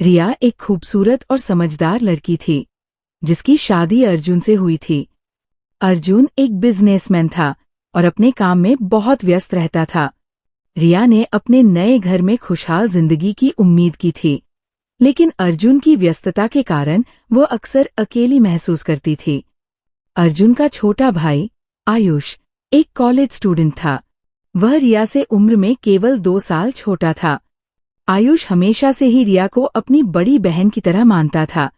रिया एक खूबसूरत और समझदार लड़की थी जिसकी शादी अर्जुन से हुई थी। अर्जुन एक बिजनेसमैन था और अपने काम में बहुत व्यस्त रहता था। रिया ने अपने नए घर में खुशहाल जिंदगी की उम्मीद की थी, लेकिन अर्जुन की व्यस्तता के कारण वो अक्सर अकेली महसूस करती थी। अर्जुन का छोटा भाई आयुष एक कॉलेज स्टूडेंट था। वह रिया से उम्र में केवल 2 साल छोटा था। आयुष हमेशा से ही रिया को अपनी बड़ी बहन की तरह मानता था,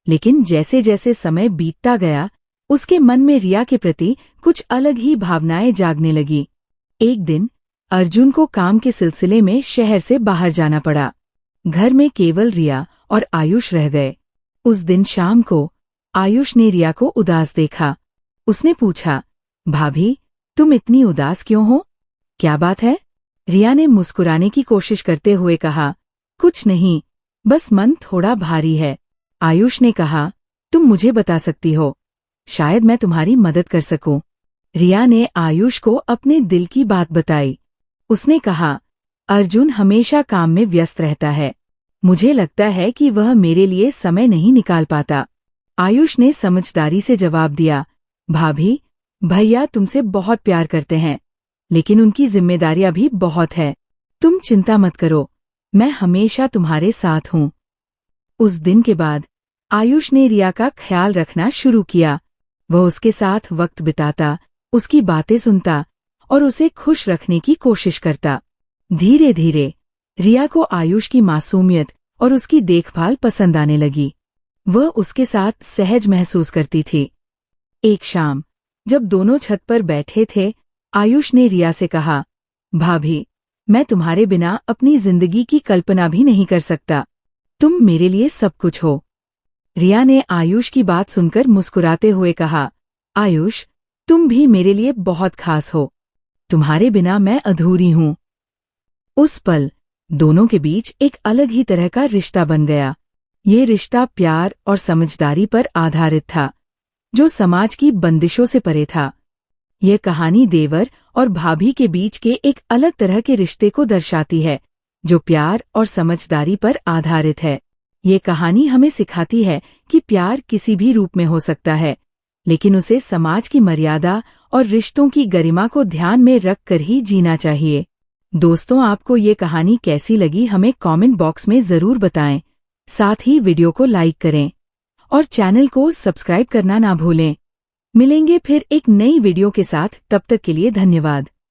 लेकिन जैसे जैसे समय बीतता गया उसके मन में रिया के प्रति कुछ अलग ही भावनाएं जागने लगी। एक दिन अर्जुन को काम के सिलसिले में शहर से बाहर जाना पड़ा। घर में केवल रिया और आयुष रह गए। उस दिन शाम को आयुष ने रिया को उदास देखा। उसने पूछा, भाभी, तुम इतनी उदास क्यों हो? क्या बात है? रिया ने मुस्कुराने की कोशिश करते हुए कहा, कुछ नहीं, बस मन थोड़ा भारी है। आयुष ने कहा, तुम मुझे बता सकती हो, शायद मैं तुम्हारी मदद कर सकूं। रिया ने आयुष को अपने दिल की बात बताई। उसने कहा, अर्जुन हमेशा काम में व्यस्त रहता है। मुझे लगता है कि वह मेरे लिए समय नहीं निकाल पाता। आयुष ने समझदारी से जवाब दिया, भाभी, भैया तुमसे बहुत प्यार करते हैं, लेकिन उनकी जिम्मेदारियां भी बहुत है। तुम चिंता मत करो, मैं हमेशा तुम्हारे साथ हूँ। उस दिन के बाद आयुष ने रिया का ख्याल रखना शुरू किया। वह उसके साथ वक्त बिताता, उसकी बातें सुनता और उसे खुश रखने की कोशिश करता। धीरे धीरे रिया को आयुष की मासूमियत और उसकी देखभाल पसंद आने लगी। वह उसके साथ सहज महसूस करती थी। एक शाम जब दोनों छत पर बैठे थे, आयुष ने रिया से कहा, भाभी, मैं तुम्हारे बिना अपनी जिंदगी की कल्पना भी नहीं कर सकता। तुम मेरे लिए सब कुछ हो। रिया ने आयुष की बात सुनकर मुस्कुराते हुए कहा, आयुष, तुम भी मेरे लिए बहुत खास हो। तुम्हारे बिना मैं अधूरी हूँ। उस पल दोनों के बीच एक अलग ही तरह का रिश्ता बन गया। ये रिश्ता प्यार और समझदारी पर आधारित था, जो समाज की बंदिशों से परे था। यह कहानी देवर और भाभी के बीच के एक अलग तरह के रिश्ते को दर्शाती है, जो प्यार और समझदारी पर आधारित है। ये कहानी हमें सिखाती है कि प्यार किसी भी रूप में हो सकता है, लेकिन उसे समाज की मर्यादा और रिश्तों की गरिमा को ध्यान में रखकर ही जीना चाहिए। दोस्तों, आपको ये कहानी कैसी लगी हमें कमेंट बॉक्स में जरूर बताएं। साथ ही वीडियो को लाइक करें और चैनल को सब्सक्राइब करना ना भूलें। मिलेंगे फिर एक नई वीडियो के साथ, तब तक के लिए धन्यवाद।